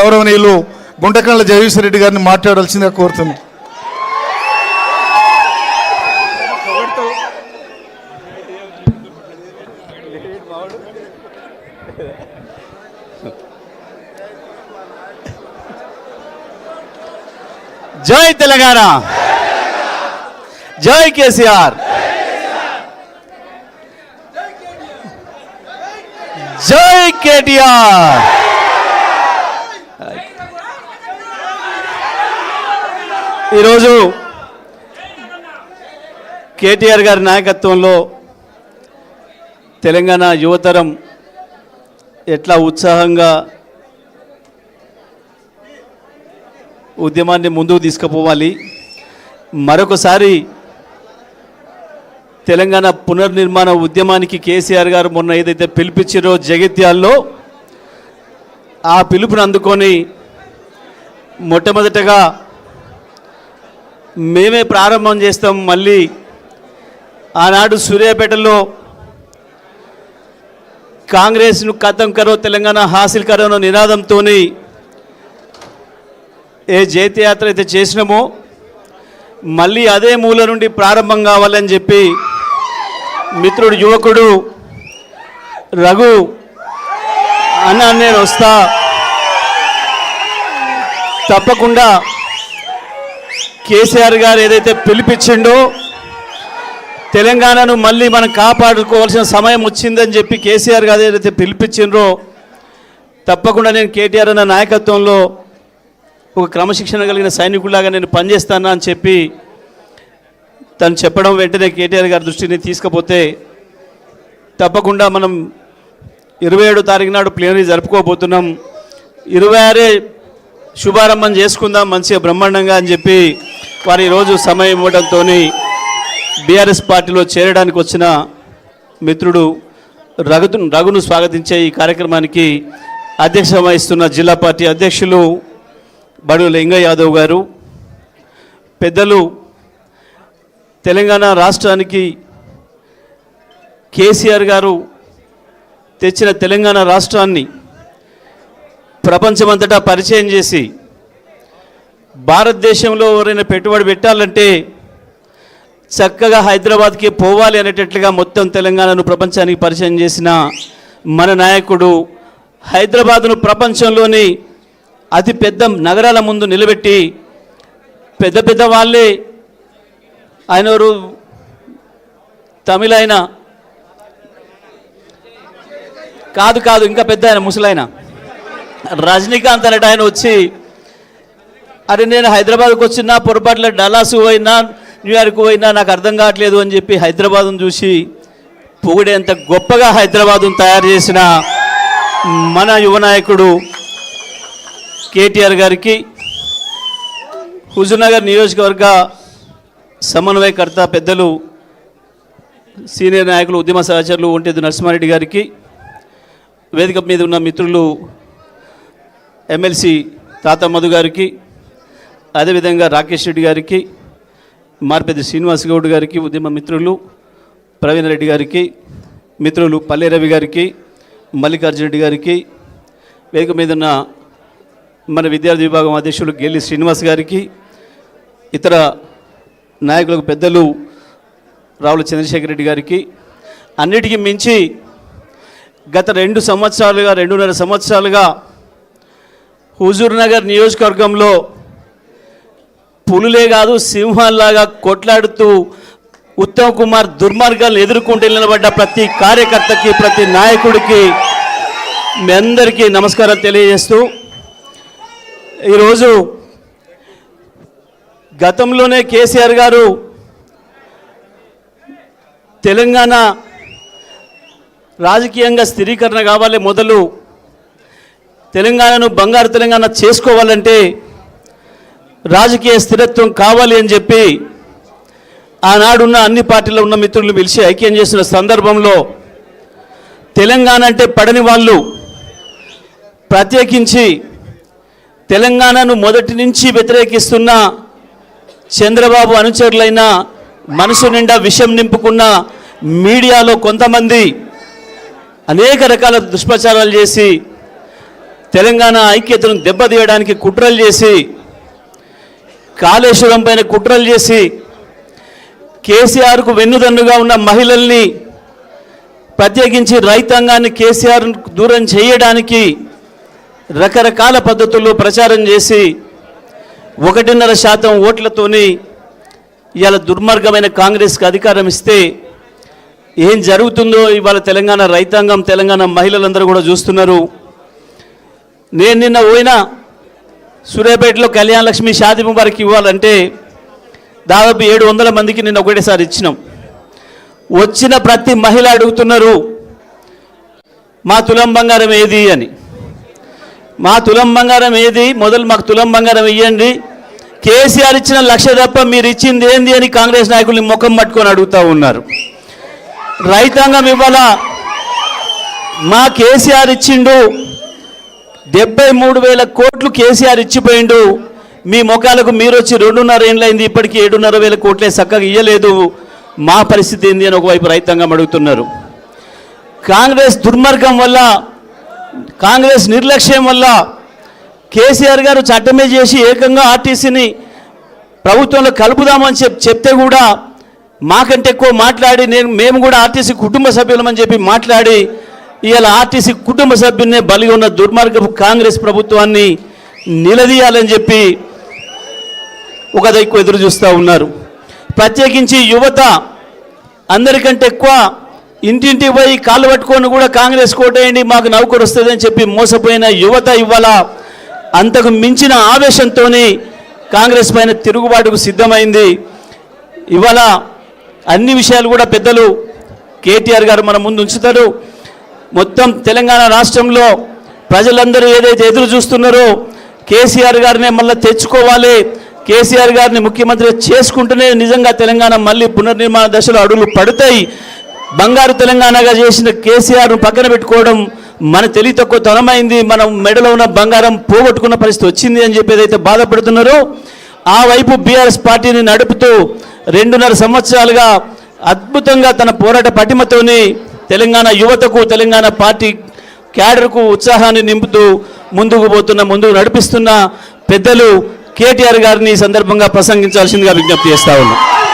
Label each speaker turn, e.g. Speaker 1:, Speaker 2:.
Speaker 1: గౌరవనీయులు గుంటకళ్ళ జగదీశ్వర రెడ్డి గారిని మాట్లాడాల్సిందిగా కోరుతున్నాను.
Speaker 2: జై తెలంగాణ, జై కేసీఆర్, జై కేటీఆర్. ఈరోజు కేటీఆర్ గారి నాయకత్వంలో తెలంగాణ యువతరం ఎట్లా ఉత్సాహంగా ఉద్యమాన్ని ముందుకు తీసుకుపోవాలి, మరొకసారి తెలంగాణ పునర్నిర్మాణ ఉద్యమానికి కేసీఆర్ గారు మొన్న ఏదైతే పిలిపించారో జగిత్యాల్లో, ఆ పిలుపుని అందుకొని మొట్టమొదటగా మేమే ప్రారంభం చేస్తాం. మళ్ళీ ఆనాడు సూర్యాపేటలో కాంగ్రెస్ను ఖతం కరో తెలంగాణ హాసిల్ కరో నినాదంతో ఏ జైత్యయాత్ర అయితే చేసినామో మళ్ళీ అదే మూల నుండి ప్రారంభం కావాలని చెప్పి మిత్రుడు యువకుడు రఘు అన్న, నేను వస్తా, తప్పకుండా కేసీఆర్ గారు ఏదైతే పిలిపించిండో తెలంగాణను మళ్ళీ మనం కాపాడుకోవాల్సిన సమయం వచ్చిందని చెప్పి కేసీఆర్ గారు ఏదైతే పిలిపించిండ్రో తప్పకుండా నేను కేటీఆర్ అన్న నాయకత్వంలో ఒక క్రమశిక్షణ కలిగిన సైనికులాగా నేను పనిచేస్తానా అని చెప్పి తను చెప్పడం వెంటనే కేటీఆర్ గారి దృష్టిని తీసుకుపోతే తప్పకుండా మనం 27 తారీఖు నాడు ప్లేనరీ జరుపుకోబోతున్నాం. 26 శుభారంభం చేసుకుందాం మంచిగా బ్రహ్మాండంగా అని చెప్పి వారు ఈరోజు సమయం ఇవ్వడంతో బీఆర్ఎస్ పార్టీలో చేరడానికి వచ్చిన మిత్రుడు రఘును స్వాగతించే ఈ కార్యక్రమానికి అధ్యక్షత వహిస్తున్న జిల్లా పార్టీ అధ్యక్షులు బడు లింగయ్య యాదవ్ గారు, పెద్దలు, తెలంగాణ రాష్ట్రానికి కేసీఆర్ గారు తెచ్చిన తెలంగాణ రాష్ట్రాన్ని ప్రపంచమంతటా పరిచయం చేసి భారతదేశంలో ఎవరైనా పెట్టుబడి పెట్టాలంటే చక్కగా హైదరాబాద్కి పోవాలి అనేటట్లుగా మొత్తం తెలంగాణను ప్రపంచానికి పరిచయం చేసిన మన నాయకుడు హైదరాబాదును ప్రపంచంలోని అతి పెద్ద నగరాల ముందు నిలబెట్టి పెద్ద పెద్ద వాళ్ళే, ఆయన ఎవరు తమిళ ఆయన కాదు ఇంకా పెద్ద ఆయన ముసలాయన రజనీకాంత్ అనేట ఆయన వచ్చి, అరే నేను హైదరాబాద్కి వచ్చినా పొరపాట్ల డల్లాస్ పోయినా న్యూయార్క్ పోయినా నాకు అర్థం కావట్లేదు అని చెప్పి హైదరాబాద్ను చూసి పొగిడేంత గొప్పగా హైదరాబాద్ను తయారు చేసిన మన యువ నాయకుడు కేటీఆర్ గారికి, హుజూర్నగర్ నియోజకవర్గ సమన్వయకర్త పెద్దలు సీనియర్ నాయకులు ఉద్యమ సహచరులు ఒంటేది నరసింహారెడ్డి గారికి, వేదిక మీద ఉన్న మిత్రులు ఎమ్మెల్సీ తాత మధు గారికి, అదేవిధంగా రాకేష్ రెడ్డి గారికి, మార్పెద్ది శ్రీనివాస్ గౌడ్ గారికి, ఉద్యమ మిత్రులు ప్రవీణ్ రెడ్డి గారికి, మిత్రులు పల్లె రవి గారికి, మల్లికార్జున రెడ్డి గారికి, వేదిక మీద ఉన్న మన విద్యార్థి విభాగం అధ్యక్షులు గెల్లి శ్రీనివాస్ గారికి, ఇతర నాయకులకు పెద్దలు రావుల చంద్రశేఖర్ రెడ్డి గారికి, అన్నిటికీ మించి గత 2.5 సంవత్సరాలుగా హుజూర్నగర్ నియోజకవర్గంలో పులులే కాదు సింహాల్లాగా కొట్లాడుతూ ఉత్తమ్ కుమార్ దుర్మార్గాలను ఎదుర్కొంటూ నిలబడ్డ ప్రతి కార్యకర్తకి, ప్రతి నాయకుడికి మీ అందరికీ నమస్కారం తెలియజేస్తూ, ఈరోజు గతంలోనే కేసీఆర్ గారు తెలంగాణ రాజకీయంగా స్థిరీకరణ కావాలి, మొదలు తెలంగాణను బంగారు తెలంగాణ చేసుకోవాలంటే రాజకీయ స్థిరత్వం కావాలి అని చెప్పి ఆనాడున్న అన్ని పార్టీలో ఉన్న మిత్రులు పిలిచి ఐక్యం చేసిన సందర్భంలో తెలంగాణ అంటే పడని వాళ్ళు, ప్రత్యేకించి తెలంగాణను మొదటి నుంచి వ్యతిరేకిస్తున్న చంద్రబాబు అనుచరులైన మనసు నిండా విషం నింపుకున్న మీడియాలో కొంతమంది అనేక రకాల దుష్ప్రచారాలు చేసి తెలంగాణ ఐక్యతను దెబ్బతీయడానికి కుట్రలు చేసి, కాళేశ్వరం పైన కుట్రలు చేసి, కేసీఆర్కు వెన్నుదన్నుగా ఉన్న మహిళల్ని, ప్రత్యేకించి రైతాంగాన్ని కేసీఆర్ దూరం చేయడానికి రకరకాల పద్ధతుల్లో ప్రచారం చేసి 1.5% ఓట్లతోని ఇవాళ దుర్మార్గమైన కాంగ్రెస్కి అధికారం ఇస్తే ఏం జరుగుతుందో ఇవాళ తెలంగాణ రైతాంగం, తెలంగాణ మహిళలందరూ కూడా చూస్తున్నారు. నేను నిన్న పోయినా సూర్యాపేటలో కళ్యాణ లక్ష్మి షాదీ ముబారక్ ఇవ్వాలంటే దాదాపు 700 మందికి నిన్న ఒకటేసారి ఇచ్చినాం. వచ్చిన ప్రతి మహిళ అడుగుతున్నారు, మా తులం బంగారం ఏది అని. మా తులం బంగారం ఏది, మొదలు మాకు తులం బంగారం ఇవ్వండి, కేసీఆర్ ఇచ్చిన 1,00,000 తప్ప మీరు ఇచ్చింది ఏంది అని కాంగ్రెస్ నాయకుల్ని ముఖం పట్టుకొని అడుగుతూ ఉన్నారు. రైతాంగం ఇవాళ మా కేసీఆర్ ఇచ్చిండు, 73,000 కోట్లు కేసీఆర్ ఇచ్చిపోయిండు, మీ ముఖాలకు మీరు వచ్చి 2.5 ఏళ్ళైంది, ఇప్పటికీ 7,500 కోట్లే చక్కగా ఇయ్యలేదు, మా పరిస్థితి ఏంది అని ఒకవైపు రైతాంగం అడుగుతున్నారు. కాంగ్రెస్ దుర్మార్గం వల్ల, కాంగ్రెస్ నిర్లక్ష్యం వల్ల కేసీఆర్ గారు చట్టమే చేసి ఏకంగా ఆర్టీసీని ప్రభుత్వంలో కలుపుదామని చెప్తే కూడా మాకంటే ఎక్కువ మాట్లాడి మేము కూడా ఆర్టీసీ కుటుంబ సభ్యులమని చెప్పి మాట్లాడి ఇవాళ ఆర్టీసీ కుటుంబ సభ్యున్నే బలి ఉన్న దుర్మార్గపు కాంగ్రెస్ ప్రభుత్వాన్ని నిలదీయాలని చెప్పి ఒక దిక్కు ఎదురు చూస్తూ ఉన్నారు. ప్రత్యేకించి యువత అందరికంటే ఎక్కువ ఇంటింటికి పోయి కాళ్ళు పట్టుకొని కూడా కాంగ్రెస్ కోటేయండి మాకు నౌకరు వస్తుందని చెప్పి మోసపోయిన యువత ఇవాళ అంతకు మించిన ఆవేశంతో కాంగ్రెస్ పైన తిరుగుబాటుకు సిద్ధమైంది. ఇవాళ అన్ని విషయాలు కూడా పెద్దలు కేటీఆర్ గారు మన ముందు ఉంచుతారు. మొత్తం తెలంగాణ రాష్ట్రంలో ప్రజలందరూ ఏదైతే ఎదురు చూస్తున్నారో కేసీఆర్ గారినే మళ్ళీ తెచ్చుకోవాలి, కేసీఆర్ గారిని ముఖ్యమంత్రి చేసుకుంటూనే నిజంగా తెలంగాణ మళ్ళీ పునర్నిర్మాణ దశలో అడుగులు పడతాయి. బంగారు తెలంగాణగా చేసిన కేసీఆర్ను పక్కన పెట్టుకోవడం మన తెలివి తక్కువ తనమైంది, మనం మెడలో ఉన్న బంగారం పోగొట్టుకున్న పరిస్థితి వచ్చింది అని చెప్పి ఏదైతే బాధపడుతున్నారో ఆ వైపు బీఆర్ఎస్ పార్టీని నడుపుతూ 2.5 సంవత్సరాలుగా అద్భుతంగా తన పోరాట పటిమతోని తెలంగాణ యువతకు, తెలంగాణ పార్టీ క్యాడర్కు ఉత్సాహాన్ని నింపుతూ ముందుకు నడిపిస్తున్న పెద్దలు కేటీఆర్ గారిని ఈ సందర్భంగా ప్రసంగించాల్సిందిగా విజ్ఞప్తి చేస్తా ఉన్నాం.